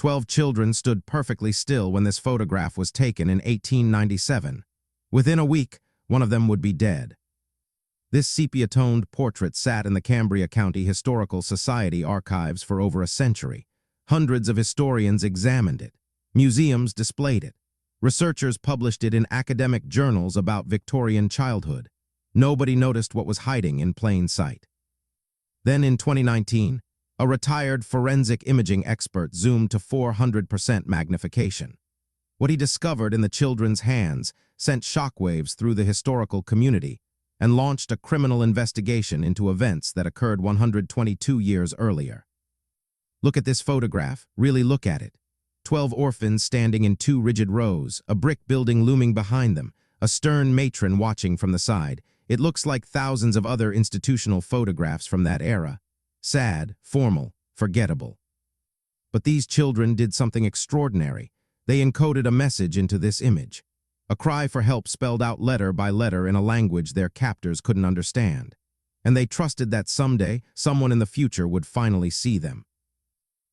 12 children stood perfectly still when this photograph was taken in 1897. Within a week, one of them would be dead. This sepia-toned portrait sat in the Cambria County Historical Society archives for over a century. Hundreds of historians examined it. Museums displayed it. Researchers published it in academic journals about Victorian childhood. Nobody noticed what was hiding in plain sight. Then in 2019, a retired forensic imaging expert zoomed to 400% magnification. What he discovered in the children's hands sent shockwaves through the historical community and launched a criminal investigation into events that occurred 122 years earlier. Look at this photograph, really look at it. 12 orphans standing in 2 rigid rows, a brick building looming behind them, a stern matron watching from the side. It looks like thousands of other institutional photographs from that era. Sad, formal, forgettable. But these children did something extraordinary. They encoded a message into this image. A cry for help spelled out letter by letter in a language their captors couldn't understand. And they trusted that someday, someone in the future would finally see them.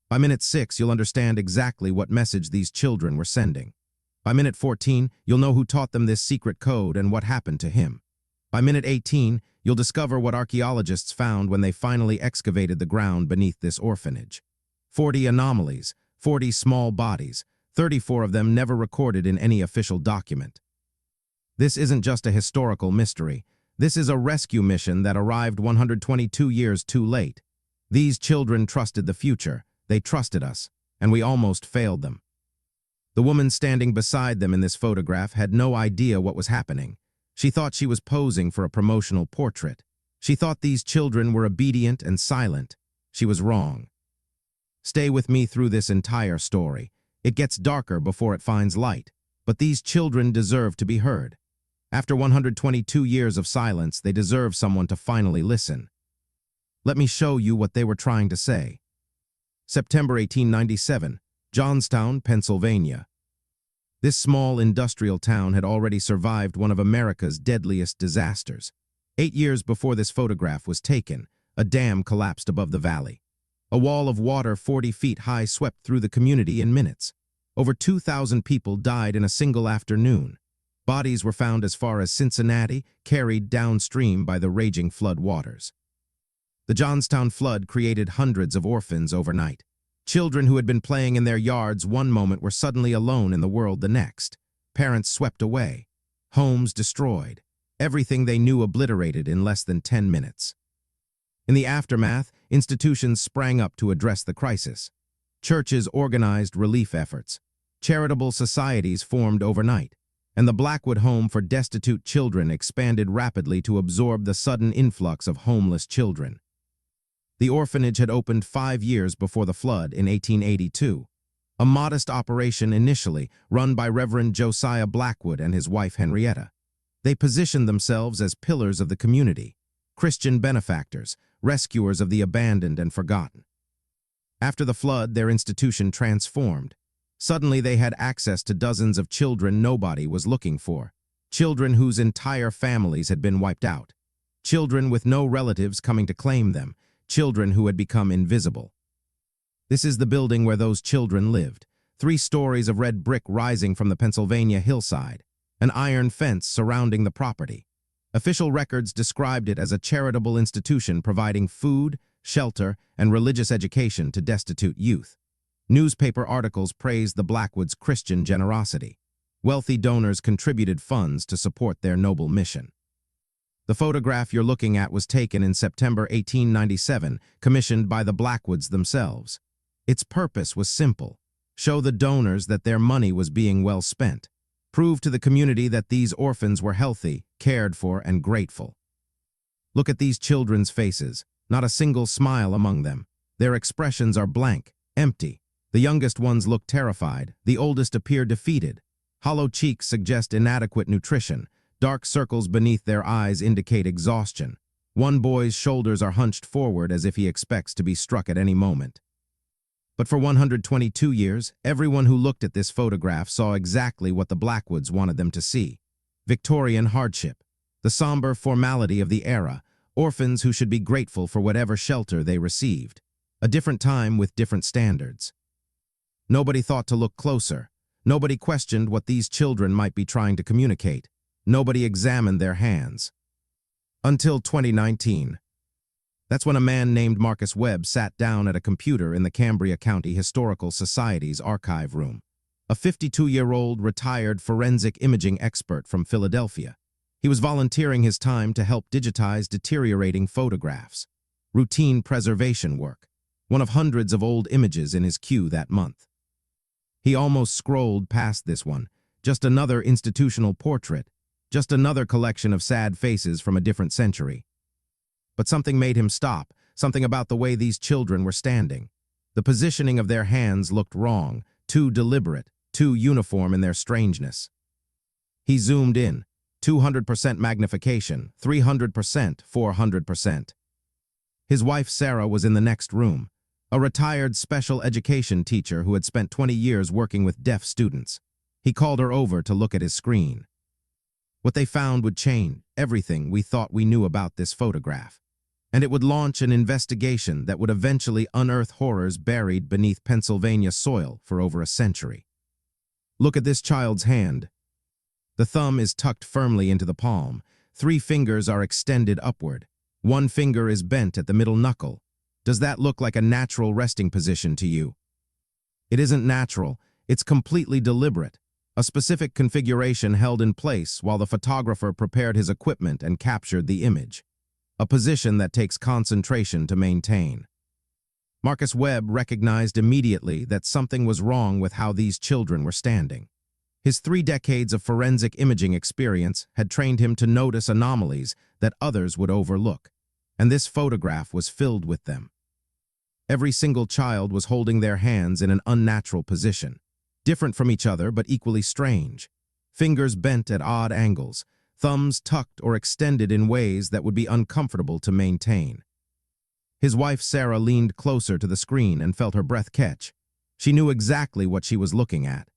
By minute 6, you'll understand exactly what message these children were sending. By minute 14, you'll know who taught them this secret code and what happened to him. By minute 18, you'll discover what archaeologists found when they finally excavated the ground beneath this orphanage. 40 anomalies, 40 small bodies, 34 of them never recorded in any official document. This isn't just a historical mystery. This is a rescue mission that arrived 122 years too late. These children trusted the future. They trusted us, and we almost failed them. The woman standing beside them in this photograph had no idea what was happening. She thought she was posing for a promotional portrait. She thought these children were obedient and silent. She was wrong. Stay with me through this entire story. It gets darker before it finds light, but these children deserve to be heard. After 122 years of silence, they deserve someone to finally listen. Let me show you what they were trying to say. September 1897, Johnstown, Pennsylvania. This small industrial town had already survived one of America's deadliest disasters. 8 years before this photograph was taken, a dam collapsed above the valley. A wall of water 40 feet high swept through the community in minutes. Over 2,000 people died in a single afternoon. Bodies were found as far as Cincinnati, carried downstream by the raging flood waters. The Johnstown flood created hundreds of orphans overnight. Children who had been playing in their yards one moment were suddenly alone in the world the next. Parents swept away. Homes destroyed. Everything they knew obliterated in less than 10 minutes. In the aftermath, institutions sprang up to address the crisis. Churches organized relief efforts. Charitable societies formed overnight. And the Blackwood Home for destitute children expanded rapidly to absorb the sudden influx of homeless children. The orphanage had opened 5 years before the flood in 1882. A modest operation initially, run by Reverend Josiah Blackwood and his wife Henrietta. They positioned themselves as pillars of the community, Christian benefactors, rescuers of the abandoned and forgotten. After the flood, their institution transformed. Suddenly they had access to dozens of children nobody was looking for. Children whose entire families had been wiped out. Children with no relatives coming to claim them. Children who had become invisible. This is the building where those children lived. 3 stories of red brick rising from the Pennsylvania hillside. An iron fence surrounding the property. Official records described it as a charitable institution providing food, shelter, and religious education to destitute youth. Newspaper articles praised the Blackwoods' Christian generosity. Wealthy donors contributed funds to support their noble mission. The photograph you're looking at was taken in September 1897, commissioned by the Blackwoods themselves. Its purpose was simple: show the donors that their money was being well spent. Prove to the community that these orphans were healthy, cared for, and grateful. Look at these children's faces, not a single smile among them. Their expressions are blank, empty. The youngest ones look terrified, the oldest appear defeated. Hollow cheeks suggest inadequate nutrition. Dark circles beneath their eyes indicate exhaustion. One boy's shoulders are hunched forward as if he expects to be struck at any moment. But for 122 years, everyone who looked at this photograph saw exactly what the Blackwoods wanted them to see. Victorian hardship, the somber formality of the era, orphans who should be grateful for whatever shelter they received. A different time with different standards. Nobody thought to look closer. Nobody questioned what these children might be trying to communicate. Nobody examined their hands. Until 2019. That's when a man named Marcus Webb sat down at a computer in the Cambria County Historical Society's archive room. A 52-year-old retired forensic imaging expert from Philadelphia. He was volunteering his time to help digitize deteriorating photographs. Routine preservation work. One of hundreds of old images in his queue that month. He almost scrolled past this one. Just another institutional portrait. Just another collection of sad faces from a different century. But something made him stop, something about the way these children were standing. The positioning of their hands looked wrong, too deliberate, too uniform in their strangeness. He zoomed in, 200% magnification, 300%, 400%. His wife Sarah was in the next room, a retired special education teacher who had spent 20 years working with deaf students. He called her over to look at his screen. What they found would change everything we thought we knew about this photograph. And it would launch an investigation that would eventually unearth horrors buried beneath Pennsylvania soil for over a century. Look at this child's hand. The thumb is tucked firmly into the palm. 3 fingers are extended upward. 1 finger is bent at the middle knuckle. Does that look like a natural resting position to you? It isn't natural. It's completely deliberate. A specific configuration held in place while the photographer prepared his equipment and captured the image. A position that takes concentration to maintain. Marcus Webb recognized immediately that something was wrong with how these children were standing. His 3 decades of forensic imaging experience had trained him to notice anomalies that others would overlook, and this photograph was filled with them. Every single child was holding their hands in an unnatural position, different from each other but equally strange. Fingers bent at odd angles, thumbs tucked or extended in ways that would be uncomfortable to maintain. His wife Sarah leaned closer to the screen and felt her breath catch. She knew exactly what she was looking at.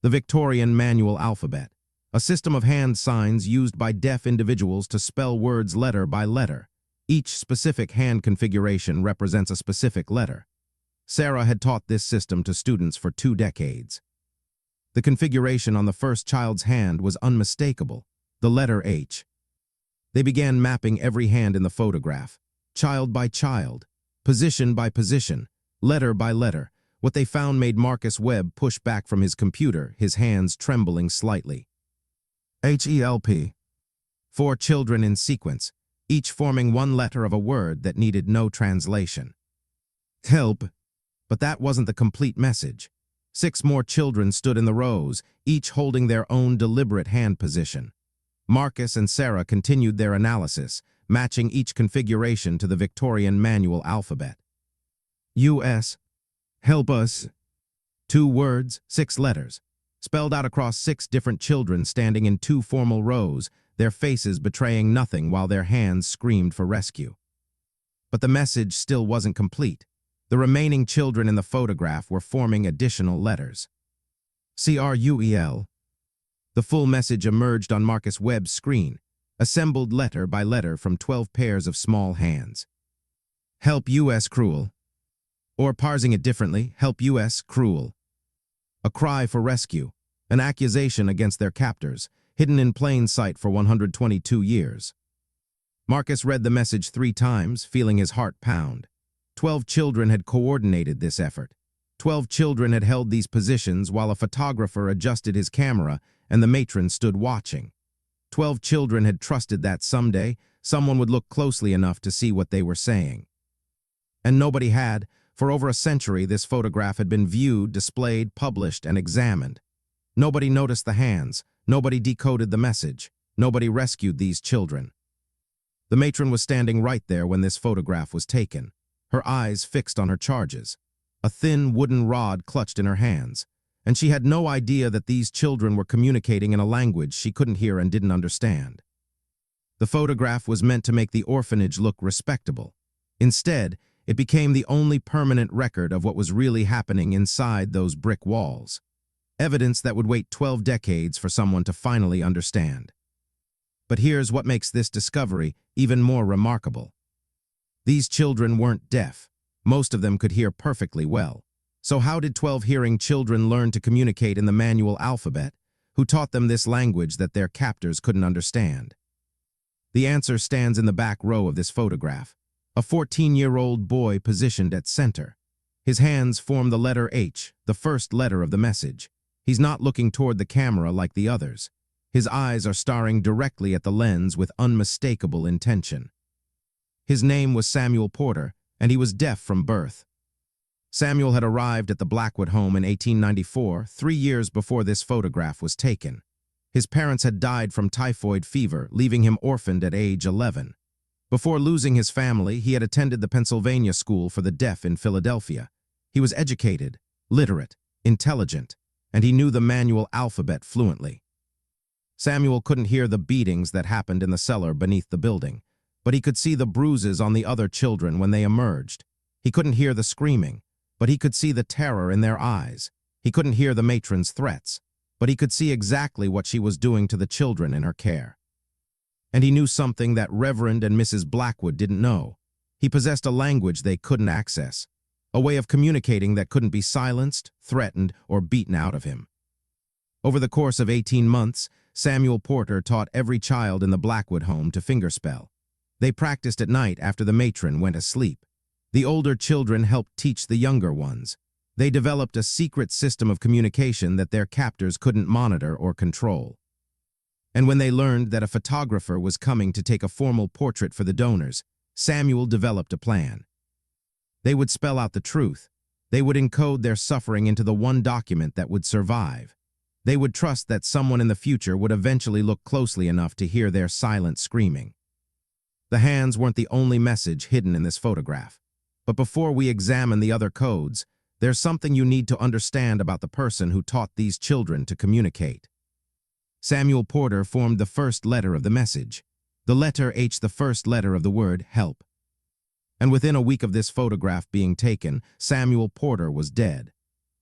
The Victorian manual alphabet, a system of hand signs used by deaf individuals to spell words letter by letter. Each specific hand configuration represents a specific letter. Sarah had taught this system to students for 2 decades. The configuration on the first child's hand was unmistakable. The letter H. They began mapping every hand in the photograph, child by child, position by position, letter by letter. What they found made Marcus Webb push back from his computer, his hands trembling slightly. HELP. 4 children in sequence, each forming 1 letter of a word that needed no translation. Help. But that wasn't the complete message. 6 more children stood in the rows, each holding their own deliberate hand position. Marcus and Sarah continued their analysis, matching each configuration to the Victorian manual alphabet. US. Help us. 2 words, 6 letters, spelled out across 6 different children standing in 2 formal rows, their faces betraying nothing while their hands screamed for rescue. But the message still wasn't complete. The remaining children in the photograph were forming additional letters. CRUEL. The full message emerged on Marcus Webb's screen, assembled letter by letter from 12 pairs of small hands. Help US cruel. Or parsing it differently, help US cruel. A cry for rescue, an accusation against their captors, hidden in plain sight for 122 years. Marcus read the message 3 times, feeling his heart pound. 12 children had coordinated this effort. 12 children had held these positions while a photographer adjusted his camera and the matron stood watching. 12 children had trusted that someday someone would look closely enough to see what they were saying. And nobody had. For over a century, this photograph had been viewed, displayed, published, and examined. Nobody noticed the hands. Nobody decoded the message. Nobody rescued these children. The matron was standing right there when this photograph was taken, her eyes fixed on her charges, a thin wooden rod clutched in her hands, and she had no idea that these children were communicating in a language she couldn't hear and didn't understand. The photograph was meant to make the orphanage look respectable. Instead, it became the only permanent record of what was really happening inside those brick walls. Evidence that would wait 12 decades for someone to finally understand. But here's what makes this discovery even more remarkable. These children weren't deaf. Most of them could hear perfectly well. So how did 12 hearing children learn to communicate in the manual alphabet? Who taught them this language that their captors couldn't understand? The answer stands in the back row of this photograph. A 14-year-old boy positioned at center. His hands form the letter H, the first letter of the message. He's not looking toward the camera like the others. His eyes are staring directly at the lens with unmistakable intention. His name was Samuel Porter, and he was deaf from birth. Samuel had arrived at the Blackwood Home in 1894, 3 years before this photograph was taken. His parents had died from typhoid fever, leaving him orphaned at age 11. Before losing his family, he had attended the Pennsylvania School for the Deaf in Philadelphia. He was educated, literate, intelligent, and he knew the manual alphabet fluently. Samuel couldn't hear the beatings that happened in the cellar beneath the building, but he could see the bruises on the other children when they emerged. He couldn't hear the screaming, but he could see the terror in their eyes. He couldn't hear the matron's threats, but he could see exactly what she was doing to the children in her care. And he knew something that Reverend and Mrs. Blackwood didn't know. He possessed a language they couldn't access, a way of communicating that couldn't be silenced, threatened, or beaten out of him. Over the course of 18 months, Samuel Porter taught every child in the Blackwood home to fingerspell. They practiced at night after the matron went asleep. The older children helped teach the younger ones. They developed a secret system of communication that their captors couldn't monitor or control. And when they learned that a photographer was coming to take a formal portrait for the donors, Samuel developed a plan. They would spell out the truth. They would encode their suffering into the one document that would survive. They would trust that someone in the future would eventually look closely enough to hear their silent screaming. The hands weren't the only message hidden in this photograph. But before we examine the other codes, there's something you need to understand about the person who taught these children to communicate. Samuel Porter formed the first letter of the message, the letter H, the first letter of the word help. And within a week of this photograph being taken, Samuel Porter was dead.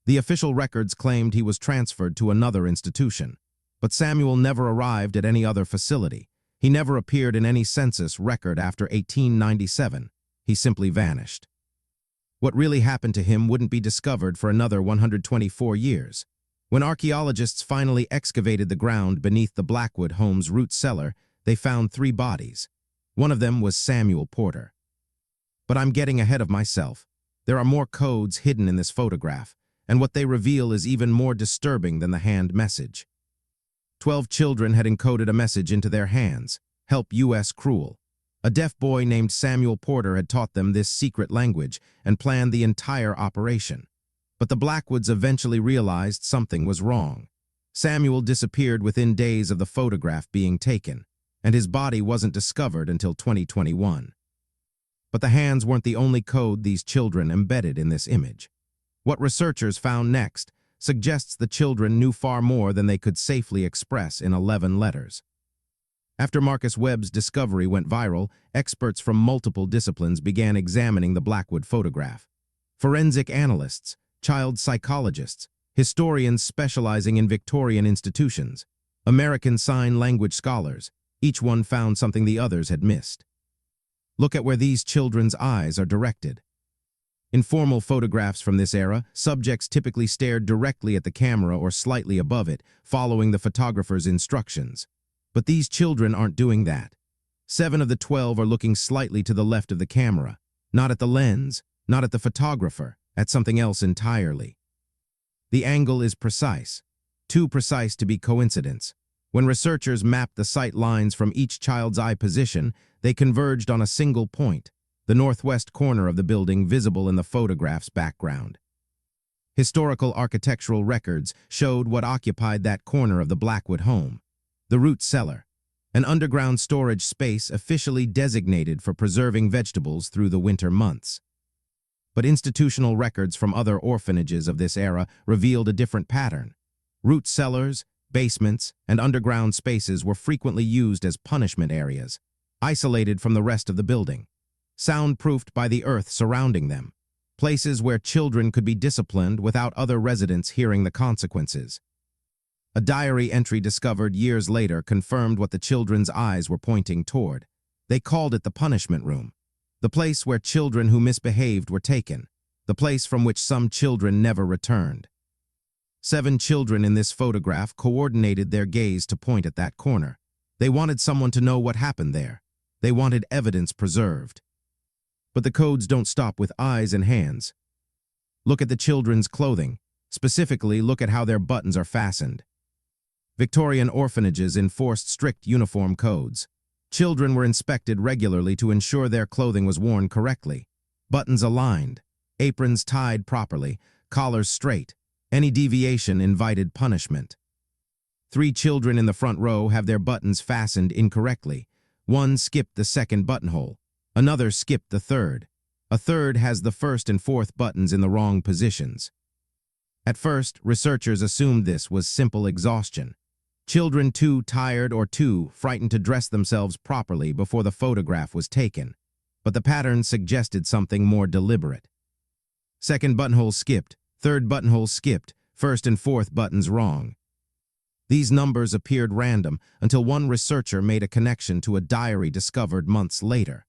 The official records claimed he was transferred to another institution, but Samuel never arrived at any other facility. He never appeared in any census record after 1897. He simply vanished. What really happened to him wouldn't be discovered for another 124 years. When archaeologists finally excavated the ground beneath the Blackwood home's root cellar, they found 3 bodies. One of them was Samuel Porter. But I'm getting ahead of myself. There are more codes hidden in this photograph, and what they reveal is even more disturbing than the hand message. 12 children had encoded a message into their hands, "Help U.S. Cruel." A deaf boy named Samuel Porter had taught them this secret language and planned the entire operation. But the Blackwoods eventually realized something was wrong. Samuel disappeared within days of the photograph being taken, and his body wasn't discovered until 2021. But the hands weren't the only code these children embedded in this image. What researchers found next suggests the children knew far more than they could safely express in 11 letters. After Marcus Webb's discovery went viral, experts from multiple disciplines began examining the Blackwood photograph. Forensic analysts, child psychologists, historians specializing in Victorian institutions, American Sign Language scholars, each one found something the others had missed. Look at where these children's eyes are directed. In formal photographs from this era, subjects typically stared directly at the camera or slightly above it, following the photographer's instructions. But these children aren't doing that. 7 of the 12 are looking slightly to the left of the camera, not at the lens, not at the photographer, at something else entirely. The angle is precise, too precise to be coincidence. When researchers mapped the sight lines from each child's eye position, they converged on a single point, the northwest corner of the building visible in the photograph's background. Historical architectural records showed what occupied that corner of the Blackwood home, the root cellar, an underground storage space officially designated for preserving vegetables through the winter months. But institutional records from other orphanages of this era revealed a different pattern. Root cellars, basements, and underground spaces were frequently used as punishment areas, isolated from the rest of the building, soundproofed by the earth surrounding them, places where children could be disciplined without other residents hearing the consequences. A diary entry discovered years later confirmed what the children's eyes were pointing toward. They called it the punishment room, the place where children who misbehaved were taken. the place from which some children never returned. 7 children in this photograph coordinated their gaze to point at that corner. They wanted someone to know what happened there. They wanted evidence preserved. But the codes don't stop with eyes and hands. Look at the children's clothing. Specifically, look at how their buttons are fastened. Victorian orphanages enforced strict uniform codes. Children were inspected regularly to ensure their clothing was worn correctly. Buttons aligned, aprons tied properly, collars straight. Any deviation invited punishment. 3 children in the front row have their buttons fastened incorrectly. One skipped the second buttonhole. Another skipped the third. A third has the first and fourth buttons in the wrong positions. At first, researchers assumed this was simple exhaustion. Children too tired or too frightened to dress themselves properly before the photograph was taken. But the pattern suggested something more deliberate. Second buttonhole skipped, third buttonhole skipped, first and fourth buttons wrong. These numbers appeared random until one researcher made a connection to a diary discovered months later.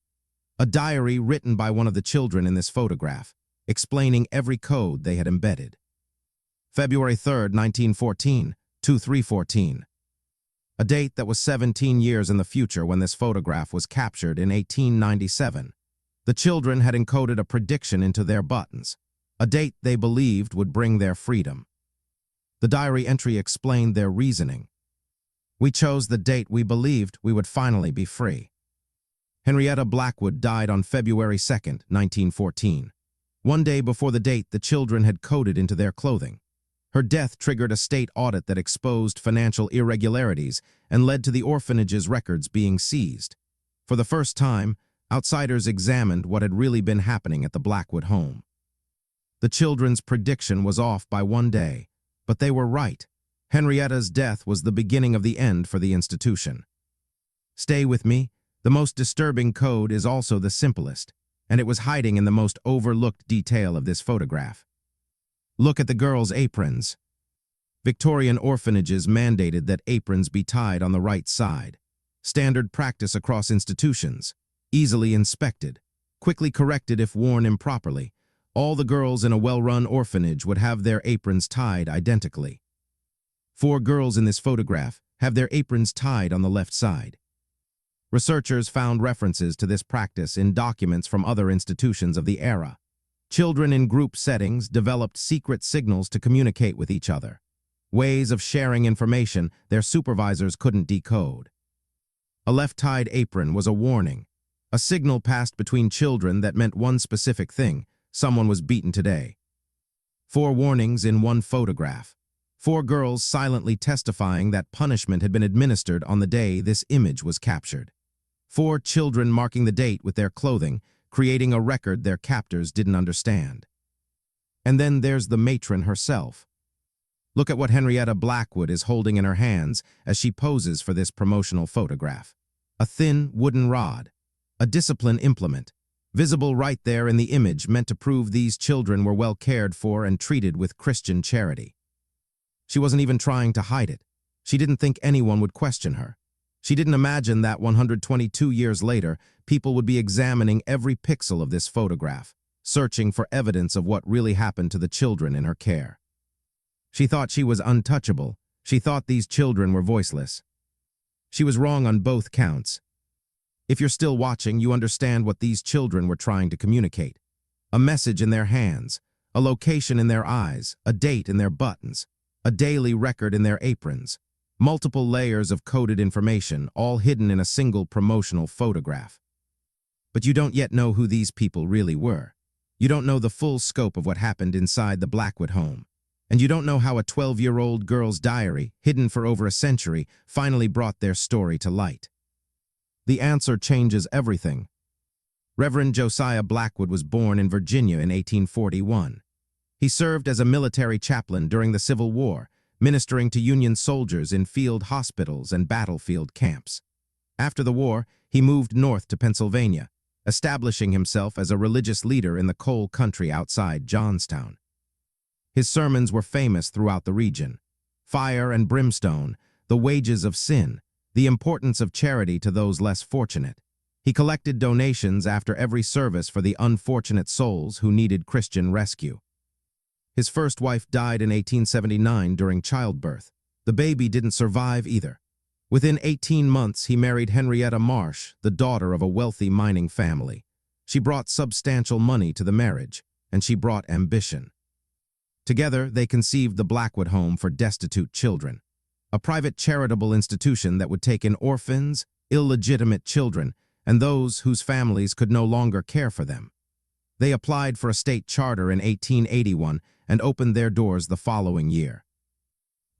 A diary written by one of the children in this photograph, explaining every code they had embedded. February 3, 1914, 2314. A date that was 17 years in the future when this photograph was captured in 1897. The children had encoded a prediction into their buttons, a date they believed would bring their freedom. The diary entry explained their reasoning. We chose the date we believed we would finally be free. Henrietta Blackwood died on February 2, 1914. One day before the date the children had coded into their clothing. Her death triggered a state audit that exposed financial irregularities and led to the orphanage's records being seized. For the first time, outsiders examined what had really been happening at the Blackwood Home. The children's prediction was off by one day, but they were right. Henrietta's death was the beginning of the end for the institution. Stay with me. The most disturbing code is also the simplest, and it was hiding in the most overlooked detail of this photograph. Look at the girls' aprons. Victorian orphanages mandated that aprons be tied on the right side. Standard practice across institutions. Easily inspected. Quickly corrected if worn improperly. All the girls in a well-run orphanage would have their aprons tied identically. 4 girls in this photograph have their aprons tied on the left side. Researchers found references to this practice in documents from other institutions of the era. Children in group settings developed secret signals to communicate with each other. Ways of sharing information their supervisors couldn't decode. A left-tied apron was a warning, a signal passed between children that meant one specific thing: someone was beaten today. 4 warnings in one photograph. 4 girls silently testifying that punishment had been administered on the day this image was captured. 4 children marking the date with their clothing, creating a record their captors didn't understand. And then there's the matron herself. Look at what Henrietta Blackwood is holding in her hands as she poses for this promotional photograph. A thin wooden rod, a discipline implement, visible right there in the image, meant to prove these children were well cared for and treated with Christian charity. She wasn't even trying to hide it. She didn't think anyone would question her. She didn't imagine that 122 years later, people would be examining every pixel of this photograph, searching for evidence of what really happened to the children in her care. She thought she was untouchable. She thought these children were voiceless. She was wrong on both counts. If you're still watching, you understand what these children were trying to communicate. A message in their hands, a location in their eyes, a date in their buttons, a daily record in their aprons. Multiple layers of coded information, all hidden in a single promotional photograph. But you don't yet know who these people really were. You don't know the full scope of what happened inside the Blackwood home. And you don't know how a 12-year-old girl's diary, hidden for over a century, finally brought their story to light. The answer changes everything. Reverend Josiah Blackwood was born in Virginia in 1841. He served as a military chaplain during the Civil War, ministering to Union soldiers in field hospitals and battlefield camps. After the war, he moved north to Pennsylvania, establishing himself as a religious leader in the coal country outside Johnstown. His sermons were famous throughout the region. Fire and brimstone, the wages of sin, the importance of charity to those less fortunate. He collected donations after every service for the unfortunate souls who needed Christian rescue. His first wife died in 1879 during childbirth. The baby didn't survive either. Within 18 months, he married Henrietta Marsh, the daughter of a wealthy mining family. She brought substantial money to the marriage, and she brought ambition. Together, they conceived the Blackwood Home for destitute children, a private charitable institution that would take in orphans, illegitimate children, and those whose families could no longer care for them. They applied for a state charter in 1881 and opened their doors the following year.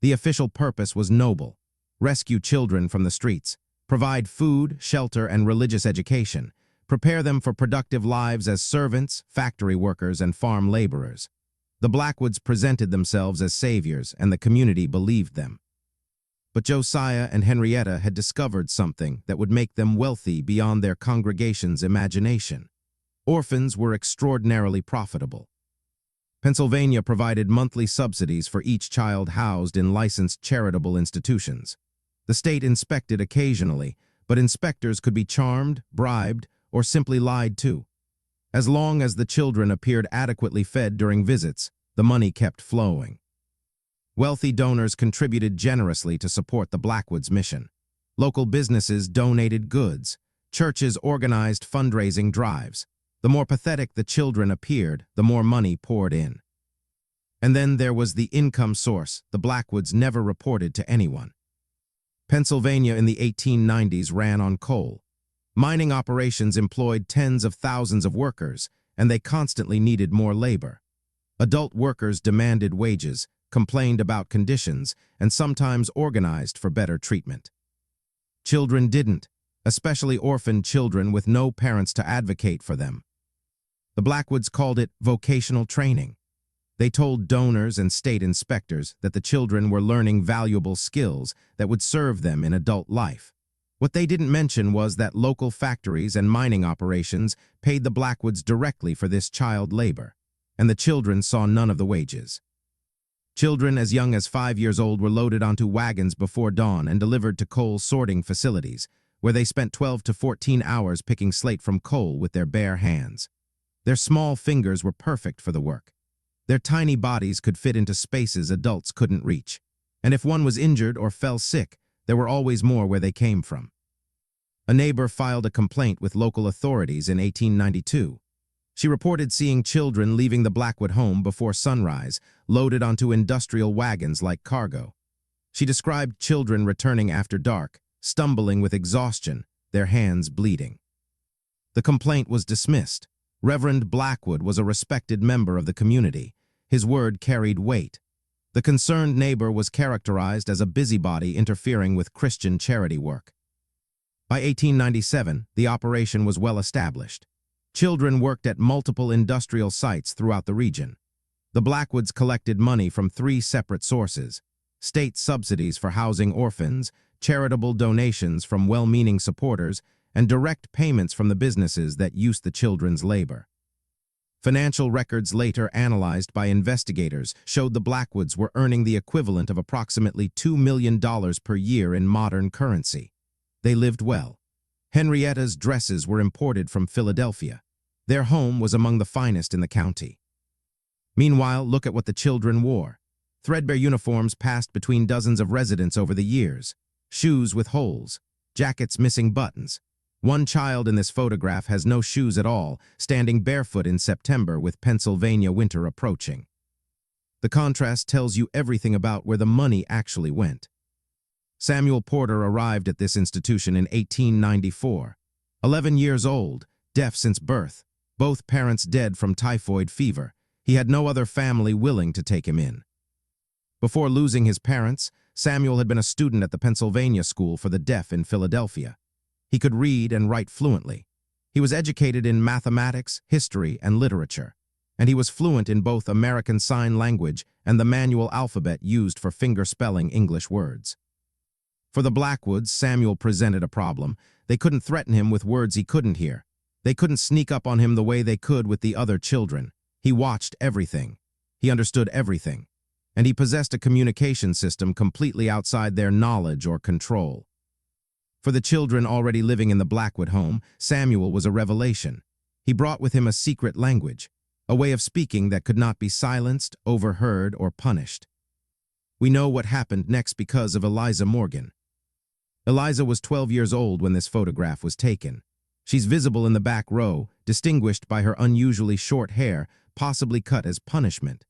The official purpose was noble: rescue children from the streets, provide food, shelter, and religious education, prepare them for productive lives as servants, factory workers, and farm laborers. The Blackwoods presented themselves as saviors, and the community believed them. But Josiah and Henrietta had discovered something that would make them wealthy beyond their congregation's imagination. Orphans were extraordinarily profitable. Pennsylvania provided monthly subsidies for each child housed in licensed charitable institutions. The state inspected occasionally, but inspectors could be charmed, bribed, or simply lied to. As long as the children appeared adequately fed during visits, the money kept flowing. Wealthy donors contributed generously to support the Blackwoods' mission. Local businesses donated goods. Churches organized fundraising drives. The more pathetic the children appeared, the more money poured in. And then there was the income source the Blackwoods never reported to anyone. Pennsylvania in the 1890s ran on coal. Mining operations employed tens of thousands of workers, and they constantly needed more labor. Adult workers demanded wages, complained about conditions, and sometimes organized for better treatment. Children didn't, especially orphaned children with no parents to advocate for them. The Blackwoods called it vocational training. They told donors and state inspectors that the children were learning valuable skills that would serve them in adult life. What they didn't mention was that local factories and mining operations paid the Blackwoods directly for this child labor, and the children saw none of the wages. Children as young as 5 years old were loaded onto wagons before dawn and delivered to coal sorting facilities, where they spent 12 to 14 hours picking slate from coal with their bare hands. Their small fingers were perfect for the work. Their tiny bodies could fit into spaces adults couldn't reach, and if one was injured or fell sick, there were always more where they came from. A neighbor filed a complaint with local authorities in 1892. She reported seeing children leaving the Blackwood home before sunrise, loaded onto industrial wagons like cargo. She described children returning after dark, stumbling with exhaustion, their hands bleeding. The complaint was dismissed. Reverend Blackwood was a respected member of the community. His word carried weight. The concerned neighbor was characterized as a busybody interfering with Christian charity work. By 1897, the operation was well established. Children worked at multiple industrial sites throughout the region. The Blackwoods collected money from 3 separate sources: state subsidies for housing orphans, charitable donations from well-meaning supporters, and direct payments from the businesses that used the children's labor. Financial records later analyzed by investigators showed the Blackwoods were earning the equivalent of approximately $2 million per year in modern currency. They lived well. Henrietta's dresses were imported from Philadelphia. Their home was among the finest in the county. Meanwhile, look at what the children wore. Threadbare uniforms passed between dozens of residents over the years. Shoes with holes, jackets missing buttons. One child in this photograph has no shoes at all, standing barefoot in September with Pennsylvania winter approaching. The contrast tells you everything about where the money actually went. Samuel Porter arrived at this institution in 1894. 11 years old, deaf since birth, both parents dead from typhoid fever. He had no other family willing to take him in. Before losing his parents, Samuel had been a student at the Pennsylvania School for the Deaf in Philadelphia. He could read and write fluently. He was educated in mathematics, history, and literature, and he was fluent in both American Sign Language and the manual alphabet used for finger-spelling English words. For the Blackwoods, Samuel presented a problem. They couldn't threaten him with words he couldn't hear. They couldn't sneak up on him the way they could with the other children. He watched everything. He understood everything. And he possessed a communication system completely outside their knowledge or control. For the children already living in the Blackwood home, Samuel was a revelation. He brought with him a secret language, a way of speaking that could not be silenced, overheard, or punished. We know what happened next because of Eliza Morgan. Eliza was 12 years old when this photograph was taken. She's visible in the back row, distinguished by her unusually short hair, possibly cut as punishment.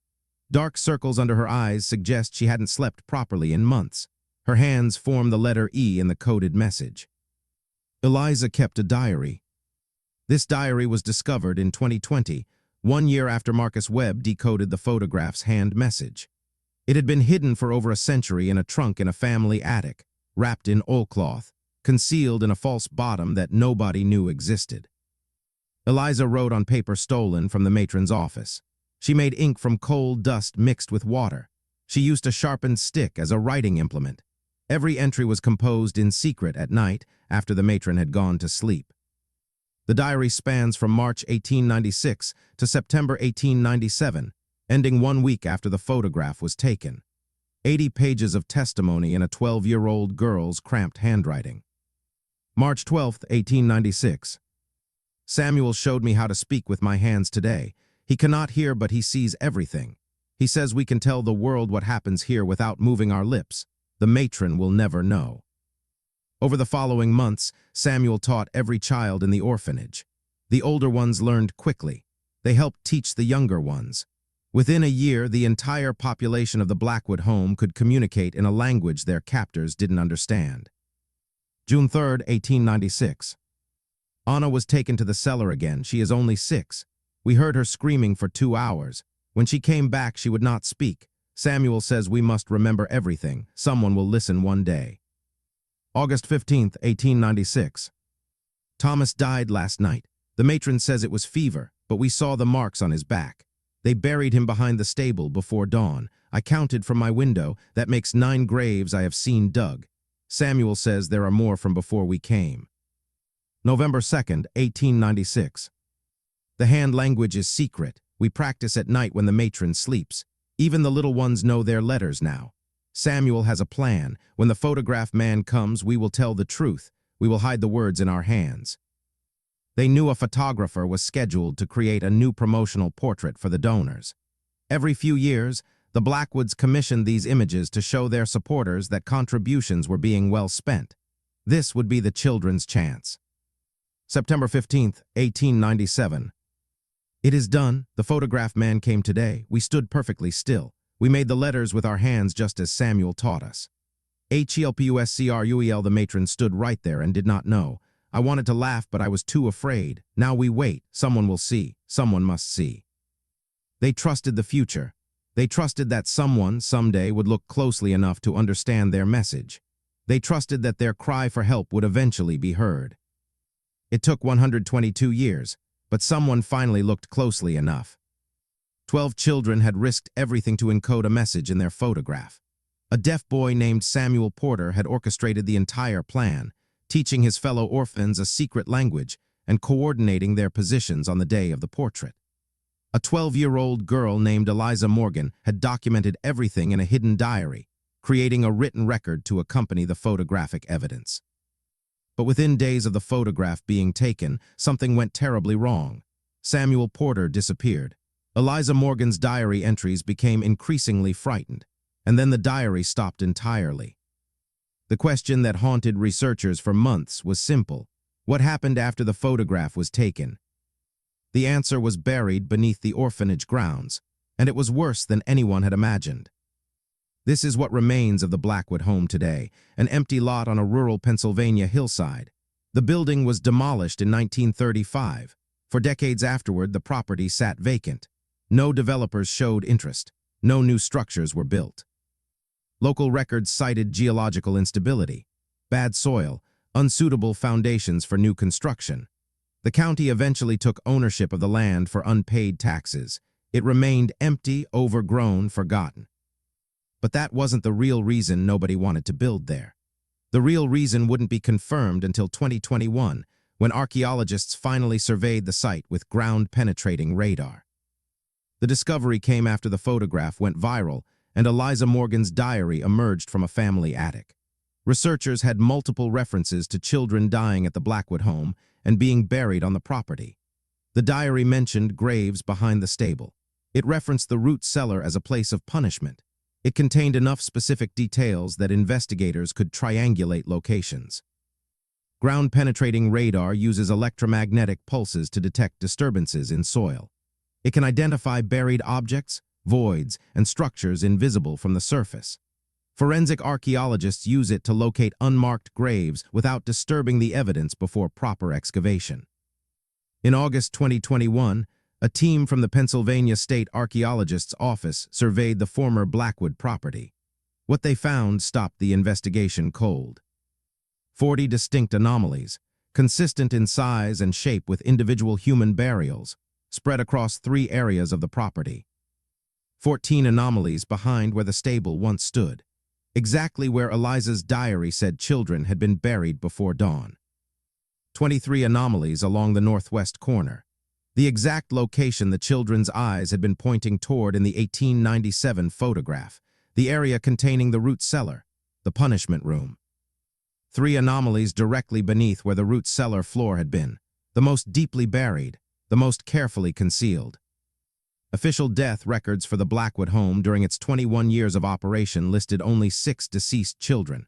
Dark circles under her eyes suggest she hadn't slept properly in months. Her hands form the letter E in the coded message. Eliza kept a diary. This diary was discovered in 2020, 1 year after Marcus Webb decoded the photograph's hand message. It had been hidden for over a century in a trunk in a family attic, wrapped in oilcloth, concealed in a false bottom that nobody knew existed. Eliza wrote on paper stolen from the matron's office. She made ink from coal dust mixed with water. She used a sharpened stick as a writing implement. Every entry was composed in secret at night after the matron had gone to sleep. The diary spans from March 1896 to September 1897, ending 1 week after the photograph was taken. 80 pages of testimony in a 12-year-old girl's cramped handwriting. March 12, 1896. Samuel showed me how to speak with my hands today. He cannot hear, but he sees everything. He says we can tell the world what happens here without moving our lips. The matron will never know. Over the following months, Samuel taught every child in the orphanage. The older ones learned quickly. They helped teach the younger ones. Within a year, the entire population of the Blackwood home could communicate in a language their captors didn't understand. June 3, 1896. Anna was taken to the cellar again. She is only 6. We heard her screaming for 2 hours. When she came back, she would not speak. Samuel says we must remember everything. Someone will listen one day. August 15, 1896. Thomas died last night. The matron says it was fever, but we saw the marks on his back. They buried him behind the stable before dawn. I counted from my window. That makes 9 graves I have seen dug. Samuel says there are more from before we came. November 2, 1896. The hand language is secret. We practice at night when the matron sleeps. Even the little ones know their letters now. Samuel has a plan. When the photograph man comes, we will tell the truth. We will hide the words in our hands. They knew a photographer was scheduled to create a new promotional portrait for the donors. Every few years, the Blackwoods commissioned these images to show their supporters that contributions were being well spent. This would be the children's chance. September 15, 1897. It is done. The photograph man came today. We stood perfectly still. We made the letters with our hands just as Samuel taught us. HELPUSCRUEL. The matron stood right there and did not know. I wanted to laugh, but I was too afraid. Now we wait. Someone will see. Someone must see. They trusted the future. They trusted that someone, someday, would look closely enough to understand their message. They trusted that their cry for help would eventually be heard. It took 122 years. But someone finally looked closely enough. 12 children had risked everything to encode a message in their photograph. A deaf boy named Samuel Porter had orchestrated the entire plan, teaching his fellow orphans a secret language and coordinating their positions on the day of the portrait. A 12-year-old girl named Eliza Morgan had documented everything in a hidden diary, creating a written record to accompany the photographic evidence. But within days of the photograph being taken, something went terribly wrong. Samuel Porter disappeared. Eliza Morgan's diary entries became increasingly frightened, and then the diary stopped entirely. The question that haunted researchers for months was simple. What happened after the photograph was taken? The answer was buried beneath the orphanage grounds, and it was worse than anyone had imagined. This is what remains of the Blackwood home today, an empty lot on a rural Pennsylvania hillside. The building was demolished in 1935. For decades afterward, the property sat vacant. No developers showed interest. No new structures were built. Local records cited geological instability, bad soil, unsuitable foundations for new construction. The county eventually took ownership of the land for unpaid taxes. It remained empty, overgrown, forgotten. But that wasn't the real reason nobody wanted to build there. The real reason wouldn't be confirmed until 2021, when archaeologists finally surveyed the site with ground-penetrating radar. The discovery came after the photograph went viral and Eliza Morgan's diary emerged from a family attic. Researchers had multiple references to children dying at the Blackwood home and being buried on the property. The diary mentioned graves behind the stable. It referenced the root cellar as a place of punishment. It contained enough specific details that investigators could triangulate locations. Ground-penetrating radar uses electromagnetic pulses to detect disturbances in soil. It can identify buried objects, voids, and structures invisible from the surface. Forensic archaeologists use it to locate unmarked graves without disturbing the evidence before proper excavation. In August 2021, a team from the Pennsylvania State Archaeologist's Office surveyed the former Blackwood property. What they found stopped the investigation cold. 40 distinct anomalies, consistent in size and shape with individual human burials, spread across 3 areas of the property. 14 anomalies behind where the stable once stood, exactly where Eliza's diary said children had been buried before dawn. 23 anomalies along the northwest corner, the exact location the children's eyes had been pointing toward in the 1897 photograph, the area containing the root cellar, the punishment room. 3 anomalies directly beneath where the root cellar floor had been, the most deeply buried, the most carefully concealed. Official death records for the Blackwood home during its 21 years of operation listed only 6 deceased children.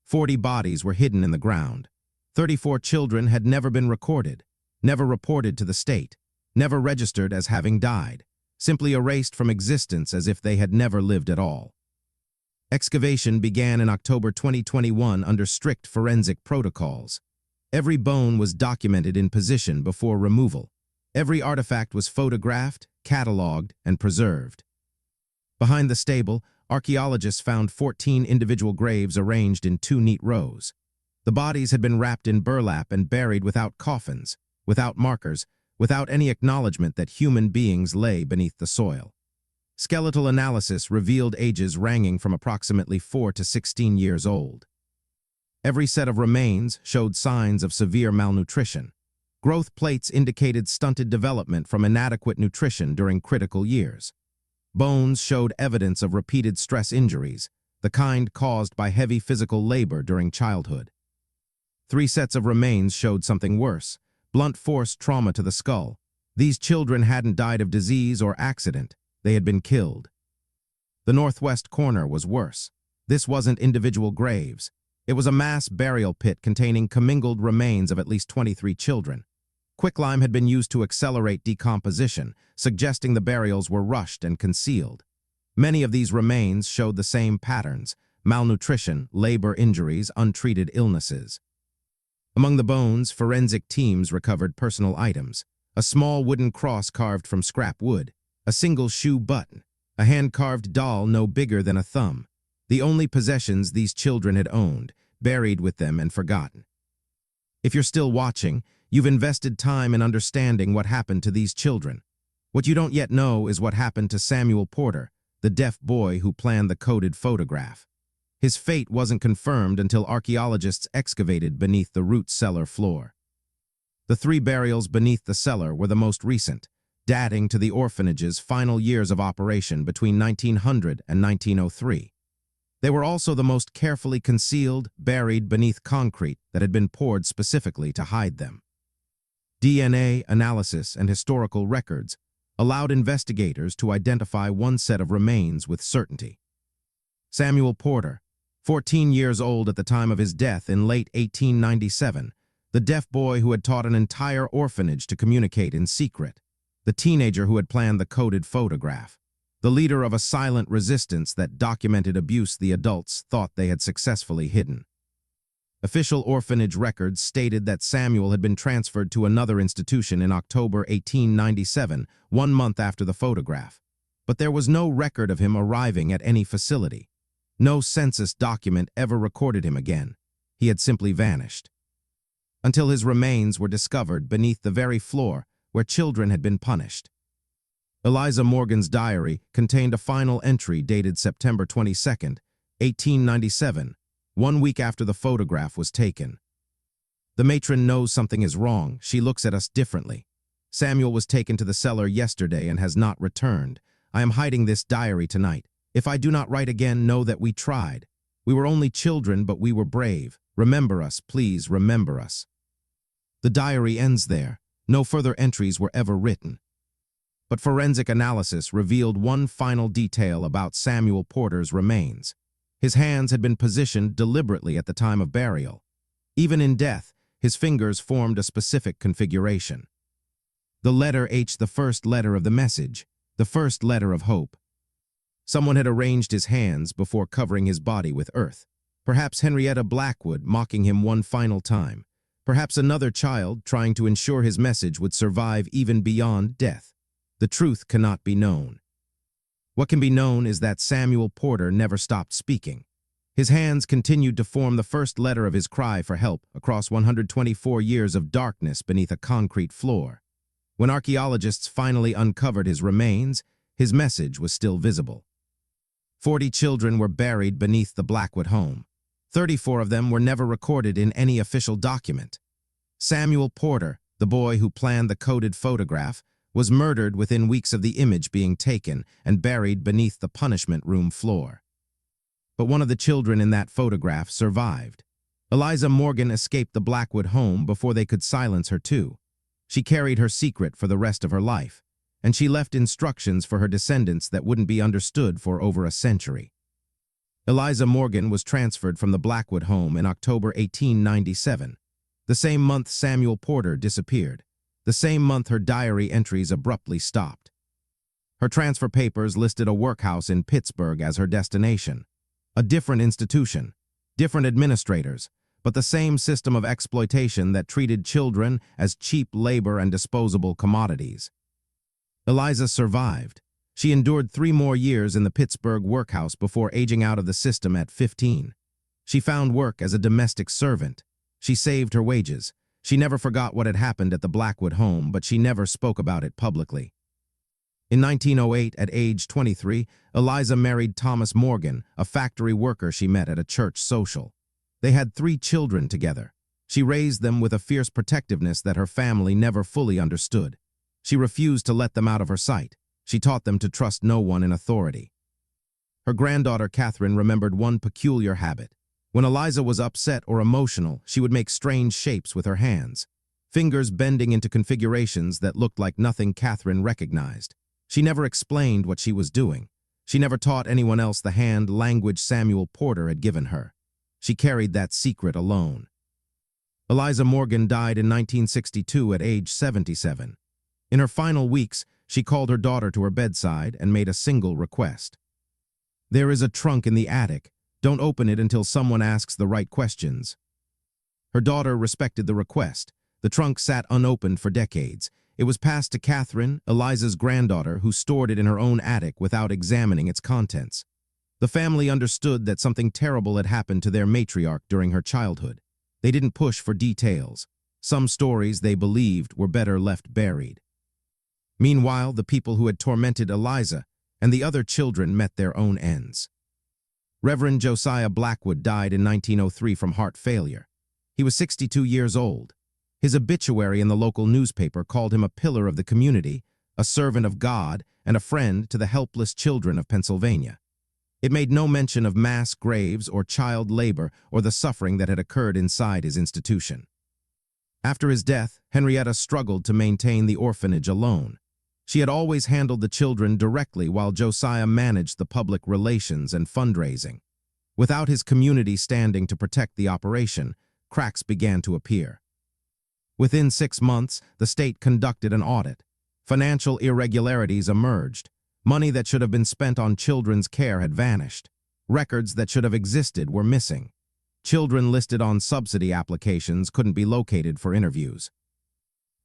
40 bodies were hidden in the ground. 34 children had never been recorded, never reported to the state, never registered as having died, simply erased from existence as if they had never lived at all. Excavation began in October 2021 under strict forensic protocols. Every bone was documented in position before removal. Every artifact was photographed, cataloged, and preserved. Behind the stable, archaeologists found 14 individual graves arranged in 2 neat rows. The bodies had been wrapped in burlap and buried without coffins, without markers, without any acknowledgement that human beings lay beneath the soil. Skeletal analysis revealed ages ranging from approximately 4 to 16 years old. Every set of remains showed signs of severe malnutrition. Growth plates indicated stunted development from inadequate nutrition during critical years. Bones showed evidence of repeated stress injuries, the kind caused by heavy physical labor during childhood. 3 sets of remains showed something worse, blunt force trauma to the skull. These children hadn't died of disease or accident. They had been killed. The northwest corner was worse. This wasn't individual graves. It was a mass burial pit containing commingled remains of at least 23 children. Quicklime had been used to accelerate decomposition, suggesting the burials were rushed and concealed. Many of these remains showed the same patterns: malnutrition, labor injuries, untreated illnesses. Among the bones, forensic teams recovered personal items: a small wooden cross carved from scrap wood, a single shoe button, a hand-carved doll no bigger than a thumb, the only possessions these children had owned, buried with them and forgotten. If you're still watching, you've invested time in understanding what happened to these children. What you don't yet know is what happened to Samuel Porter, the deaf boy who planned the coded photograph. His fate wasn't confirmed until archaeologists excavated beneath the root cellar floor. The 3 burials beneath the cellar were the most recent, dating to the orphanage's final years of operation between 1900 and 1903. They were also the most carefully concealed, buried beneath concrete that had been poured specifically to hide them. DNA analysis and historical records allowed investigators to identify one set of remains with certainty. Samuel Porter, 14 years old at the time of his death in late 1897, the deaf boy who had taught an entire orphanage to communicate in secret, the teenager who had planned the coded photograph, the leader of a silent resistance that documented abuse the adults thought they had successfully hidden. Official orphanage records stated that Samuel had been transferred to another institution in October 1897, 1 month after the photograph. But there was no record of him arriving at any facility. No census document ever recorded him again. He had simply vanished. Until his remains were discovered beneath the very floor where children had been punished. Eliza Morgan's diary contained a final entry dated September 22, 1897, 1 week after the photograph was taken. The matron knows something is wrong. She looks at us differently. Samuel was taken to the cellar yesterday and has not returned. I am hiding this diary tonight. If I do not write again, know that we tried. We were only children, but we were brave. Remember us, please remember us." The diary ends there. No further entries were ever written. But forensic analysis revealed one final detail about Samuel Porter's remains. His hands had been positioned deliberately at the time of burial. Even in death, his fingers formed a specific configuration. The letter H, the first letter of the message, the first letter of hope. Someone had arranged his hands before covering his body with earth. Perhaps Henrietta Blackwood mocking him one final time. Perhaps another child trying to ensure his message would survive even beyond death. The truth cannot be known. What can be known is that Samuel Porter never stopped speaking. His hands continued to form the first letter of his cry for help across 124 years of darkness beneath a concrete floor. When archaeologists finally uncovered his remains, his message was still visible. 40 children were buried beneath the Blackwood home. 34 of them were never recorded in any official document. Samuel Porter, the boy who planned the coded photograph, was murdered within weeks of the image being taken and buried beneath the punishment room floor. But one of the children in that photograph survived. Eliza Morgan escaped the Blackwood home before they could silence her too. She carried her secret for the rest of her life, and she left instructions for her descendants that wouldn't be understood for over a century. Eliza Morgan was transferred from the Blackwood home in October 1897, the same month Samuel Porter disappeared, the same month her diary entries abruptly stopped. Her transfer papers listed a workhouse in Pittsburgh as her destination, a different institution, different administrators, but the same system of exploitation that treated children as cheap labor and disposable commodities. Eliza survived. She endured 3 more years in the Pittsburgh workhouse before aging out of the system at 15. She found work as a domestic servant. She saved her wages. She never forgot what had happened at the Blackwood home, but she never spoke about it publicly. In 1908, at age 23, Eliza married Thomas Morgan, a factory worker she met at a church social. They had 3 children together. She raised them with a fierce protectiveness that her family never fully understood. She refused to let them out of her sight. She taught them to trust no one in authority. Her granddaughter Catherine remembered one peculiar habit. When Eliza was upset or emotional, she would make strange shapes with her hands, fingers bending into configurations that looked like nothing Catherine recognized. She never explained what she was doing. She never taught anyone else the hand language Samuel Porter had given her. She carried that secret alone. Eliza Morgan died in 1962 at age 77. In her final weeks, she called her daughter to her bedside and made a single request. "There is a trunk in the attic. Don't open it until someone asks the right questions." Her daughter respected the request. The trunk sat unopened for decades. It was passed to Catherine, Eliza's granddaughter, who stored it in her own attic without examining its contents. The family understood that something terrible had happened to their matriarch during her childhood. They didn't push for details. Some stories they believed were better left buried. Meanwhile, the people who had tormented Eliza and the other children met their own ends. Reverend Josiah Blackwood died in 1903 from heart failure. He was 62 years old. His obituary in the local newspaper called him a pillar of the community, a servant of God, and a friend to the helpless children of Pennsylvania. It made no mention of mass graves or child labor or the suffering that had occurred inside his institution. After his death, Henrietta struggled to maintain the orphanage alone. She had always handled the children directly while Josiah managed the public relations and fundraising. Without his community standing to protect the operation, cracks began to appear. Within 6 months, the state conducted an audit. Financial irregularities emerged. Money that should have been spent on children's care had vanished. Records that should have existed were missing. Children listed on subsidy applications couldn't be located for interviews.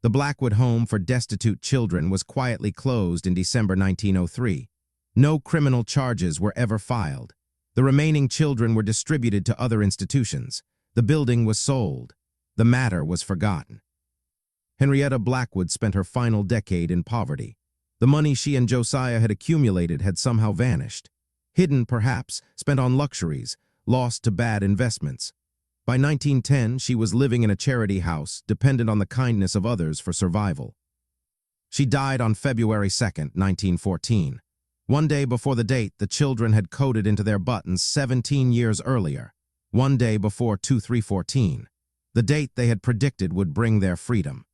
The Blackwood Home for Destitute Children was quietly closed in December 1903. No criminal charges were ever filed. The remaining children were distributed to other institutions. The building was sold. The matter was forgotten. Henrietta Blackwood spent her final decade in poverty. The money she and Josiah had accumulated had somehow vanished. Hidden, perhaps, spent on luxuries, lost to bad investments. By 1910, she was living in a charity house, dependent on the kindness of others for survival. She died on February 2, 1914. One day before the date the children had coded into their buttons 17 years earlier, one day before 2314, the date they had predicted would bring their freedom.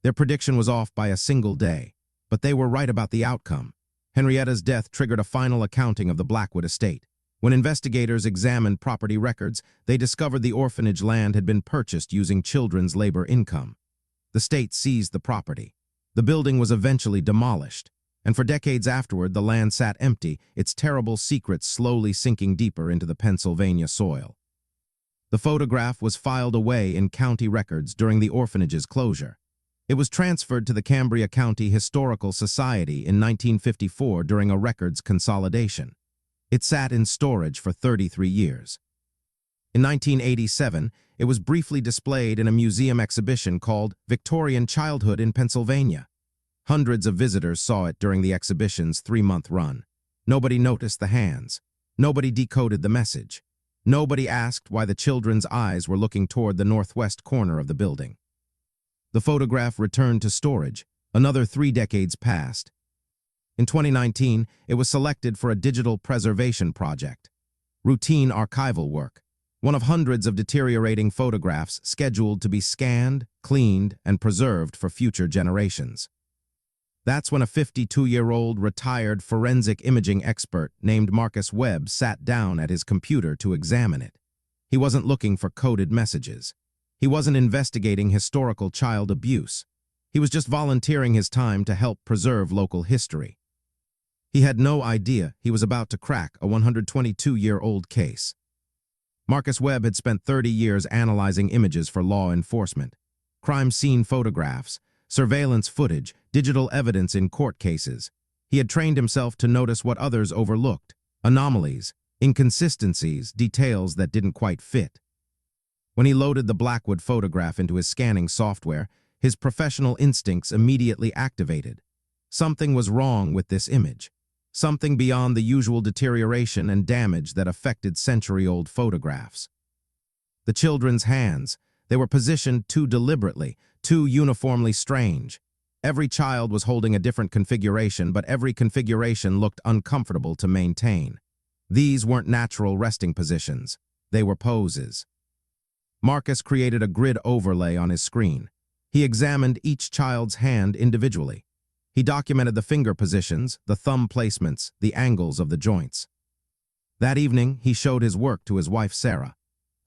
Their prediction was off by a single day, but they were right about the outcome. Henrietta's death triggered a final accounting of the Blackwood estate. When investigators examined property records, they discovered the orphanage land had been purchased using children's labor income. The state seized the property. The building was eventually demolished, and for decades afterward the land sat empty, its terrible secrets slowly sinking deeper into the Pennsylvania soil. The photograph was filed away in county records during the orphanage's closure. It was transferred to the Cambria County Historical Society in 1954 during a records consolidation. It sat in storage for 33 years. In 1987, it was briefly displayed in a museum exhibition called Victorian Childhood in Pennsylvania. Hundreds of visitors saw it during the exhibition's 3-month run. Nobody noticed the hands. Nobody decoded the message. Nobody asked why the children's eyes were looking toward the northwest corner of the building. The photograph returned to storage. Another 3 decades passed. In 2019, it was selected for a digital preservation project. Routine archival work. One of hundreds of deteriorating photographs scheduled to be scanned, cleaned, and preserved for future generations. That's when a 52-year-old retired forensic imaging expert named Marcus Webb sat down at his computer to examine it. He wasn't looking for coded messages. He wasn't investigating historical child abuse. He was just volunteering his time to help preserve local history. He had no idea he was about to crack a 122-year-old case. Marcus Webb had spent 30 years analyzing images for law enforcement. Crime scene photographs, surveillance footage, digital evidence in court cases. He had trained himself to notice what others overlooked: anomalies, inconsistencies, details that didn't quite fit. When he loaded the Blackwood photograph into his scanning software, his professional instincts immediately activated. Something was wrong with this image. Something beyond the usual deterioration and damage that affected century-old photographs. The children's hands, they were positioned too deliberately, too uniformly strange. Every child was holding a different configuration, but every configuration looked uncomfortable to maintain. These weren't natural resting positions. They were poses. Marcus created a grid overlay on his screen. He examined each child's hand individually. He documented the finger positions, the thumb placements, the angles of the joints. That evening, he showed his work to his wife Sarah,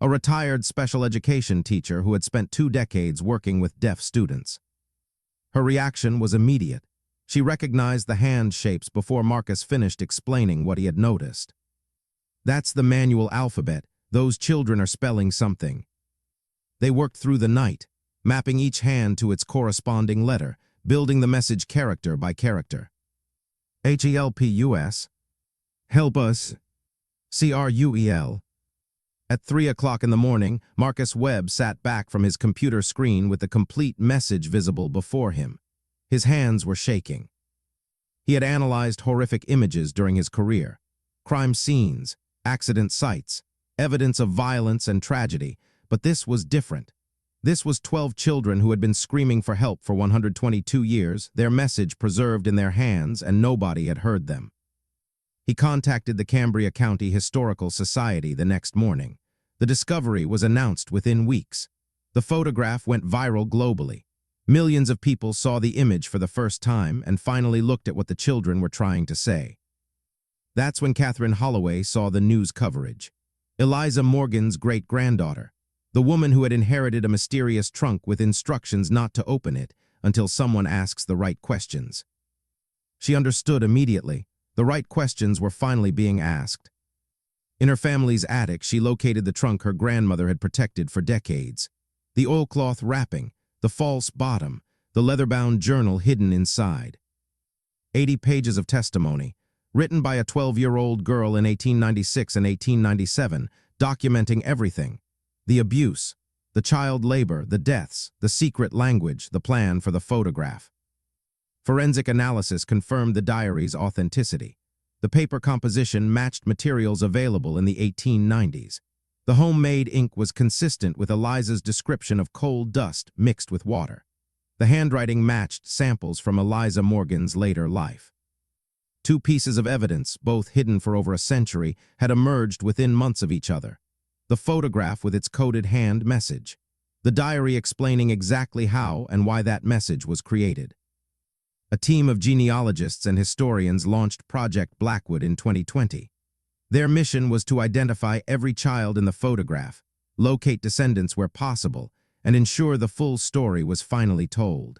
a retired special education teacher who had spent 2 decades working with deaf students. Her reaction was immediate. She recognized the hand shapes before Marcus finished explaining what he had noticed. "That's the manual alphabet. Those children are spelling something." They worked through the night, mapping each hand to its corresponding letter, building the message character by character. HELPUS. Help us. CRUEL. At 3 o'clock in the morning, Marcus Webb sat back from his computer screen with the complete message visible before him. His hands were shaking. He had analyzed horrific images during his career: crime scenes, accident sites, evidence of violence and tragedy, but this was different. This was 12 children who had been screaming for help for 122 years, their message preserved in their hands, and nobody had heard them. He contacted the Cambria County Historical Society the next morning. The discovery was announced within weeks. The photograph went viral globally. Millions of people saw the image for the first time and finally looked at what the children were trying to say. That's when Catherine Holloway saw the news coverage. Eliza Morgan's great-granddaughter, the woman who had inherited a mysterious trunk with instructions not to open it until someone asks the right questions. She understood immediately. The right questions were finally being asked. In her family's attic, she located the trunk her grandmother had protected for decades. The oilcloth wrapping, the false bottom, the leather-bound journal hidden inside. 80 pages of testimony, written by a 12-year-old girl in 1896 and 1897, documenting everything: the abuse, the child labor, the deaths, the secret language, the plan for the photograph. Forensic analysis confirmed the diary's authenticity. The paper composition matched materials available in the 1890s. The homemade ink was consistent with Eliza's description of coal dust mixed with water. The handwriting matched samples from Eliza Morgan's later life. Two pieces of evidence, both hidden for over a century, had emerged within months of each other. The photograph with its coded hand message. The diary explaining exactly how and why that message was created. A team of genealogists and historians launched Project Blackwood in 2020. Their mission was to identify every child in the photograph, locate descendants where possible, and ensure the full story was finally told.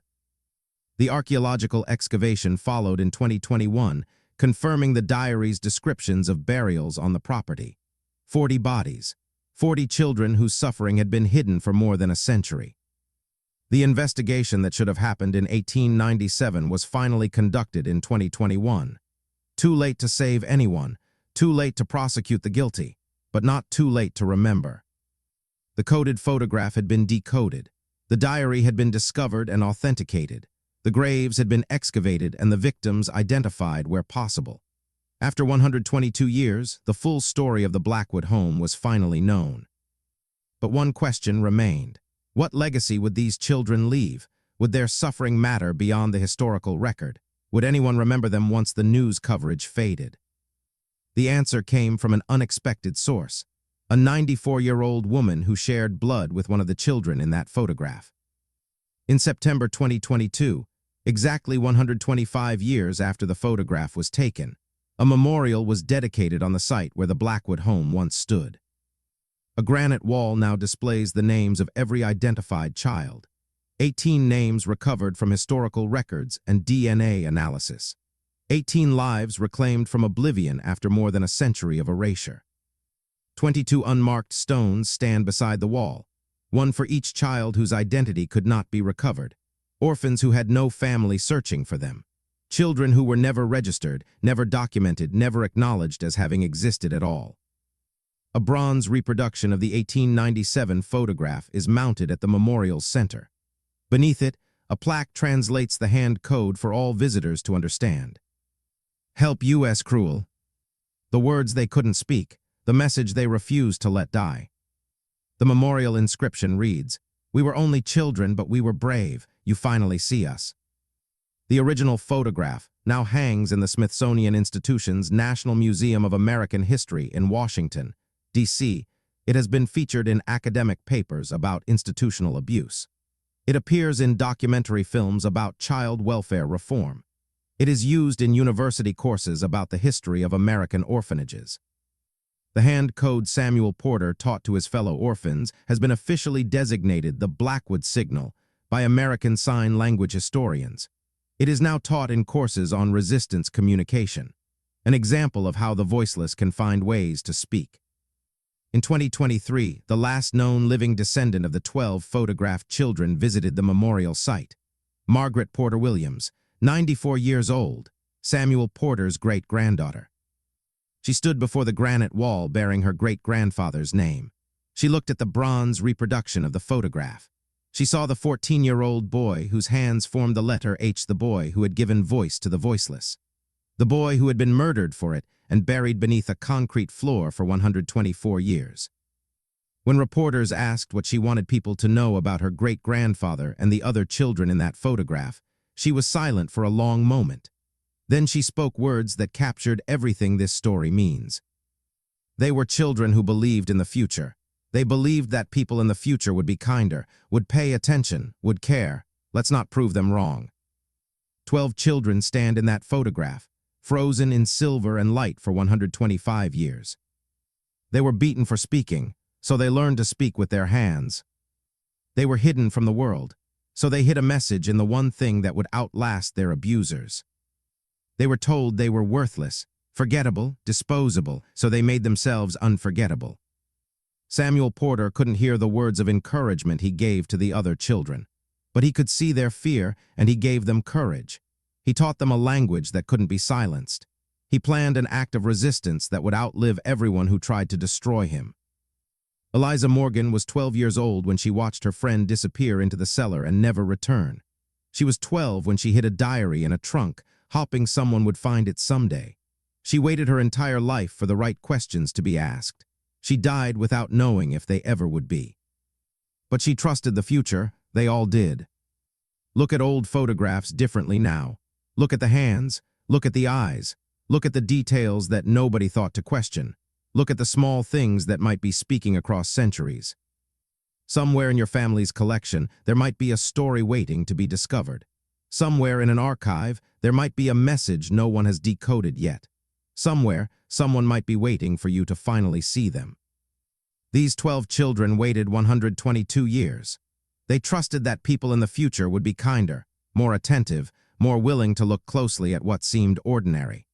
The archaeological excavation followed in 2021, confirming the diary's descriptions of burials on the property. 40 bodies, 40 children whose suffering had been hidden for more than a century. The investigation that should have happened in 1897 was finally conducted in 2021. Too late to save anyone, too late to prosecute the guilty, but not too late to remember. The coded photograph had been decoded. The diary had been discovered and authenticated. The graves had been excavated and the victims identified where possible. After 122 years, the full story of the Blackwood home was finally known. But one question remained. What legacy would these children leave? Would their suffering matter beyond the historical record? Would anyone remember them once the news coverage faded? The answer came from an unexpected source, a 94-year-old woman who shared blood with one of the children in that photograph. In September 2022, exactly 125 years after the photograph was taken, a memorial was dedicated on the site where the Blackwood home once stood. A granite wall now displays the names of every identified child, 18 names recovered from historical records and DNA analysis, 18 lives reclaimed from oblivion after more than a century of erasure. 22 unmarked stones stand beside the wall, one for each child whose identity could not be recovered, orphans who had no family searching for them, children who were never registered, never documented, never acknowledged as having existed at all. A bronze reproduction of the 1897 photograph is mounted at the memorial's center. Beneath it, a plaque translates the hand code for all visitors to understand. Help U.S. Cruel. The words they couldn't speak, the message they refused to let die. The memorial inscription reads, "We were only children, but we were brave. You finally see us." The original photograph now hangs in the Smithsonian Institution's National Museum of American History in Washington, D.C. It has been featured in academic papers about institutional abuse. It appears in documentary films about child welfare reform. It is used in university courses about the history of American orphanages. The hand code Samuel Porter taught to his fellow orphans has been officially designated the Blackwood signal by American Sign Language historians. It is now taught in courses on resistance communication, an example of how the voiceless can find ways to speak. In 2023, the last known living descendant of the 12 photographed children visited the memorial site. Margaret Porter Williams, 94 years old, Samuel Porter's great-granddaughter. She stood before the granite wall bearing her great-grandfather's name. She looked at the bronze reproduction of the photograph. She saw the 14-year-old boy whose hands formed the letter H, the boy who had given voice to the voiceless. The boy who had been murdered for it and buried beneath a concrete floor for 124 years. When reporters asked what she wanted people to know about her great-grandfather and the other children in that photograph, she was silent for a long moment. Then she spoke words that captured everything this story means. They were children who believed in the future. They believed that people in the future would be kinder, would pay attention, would care. Let's not prove them wrong. 12 children stand in that photograph, frozen in silver and light for 125 years. They were beaten for speaking, so they learned to speak with their hands. They were hidden from the world, so they hid a message in the one thing that would outlast their abusers. They were told they were worthless, forgettable, disposable, so they made themselves unforgettable. Samuel Porter couldn't hear the words of encouragement he gave to the other children, but he could see their fear and he gave them courage. He taught them a language that couldn't be silenced. He planned an act of resistance that would outlive everyone who tried to destroy him. Eliza Morgan was 12 years old when she watched her friend disappear into the cellar and never return. She was 12 when she hid a diary in a trunk, hoping someone would find it someday. She waited her entire life for the right questions to be asked. She died without knowing if they ever would be. But she trusted the future. They all did. Look at old photographs differently now. Look at the hands. Look at the eyes. Look at the details that nobody thought to question. Look at the small things that might be speaking across centuries. Somewhere in your family's collection, there might be a story waiting to be discovered. Somewhere in an archive, there might be a message no one has decoded yet. Somewhere, someone might be waiting for you to finally see them. These 12 children waited 122 years. They trusted that people in the future would be kinder, more attentive, more willing to look closely at what seemed ordinary.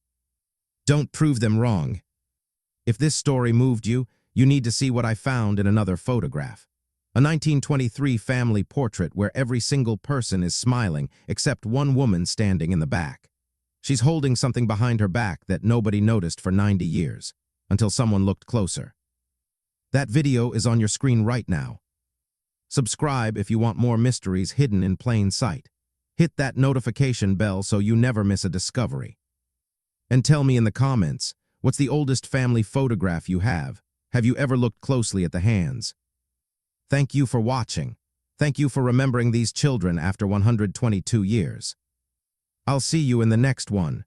Don't prove them wrong. If this story moved you, you need to see what I found in another photograph. A 1923 family portrait where every single person is smiling except one woman standing in the back. She's holding something behind her back that nobody noticed for 90 years, until someone looked closer. That video is on your screen right now. Subscribe if you want more mysteries hidden in plain sight. Hit that notification bell so you never miss a discovery. And tell me in the comments, what's the oldest family photograph you have? Have you ever looked closely at the hands? Thank you for watching. Thank you for remembering these children after 122 years. I'll see you in the next one.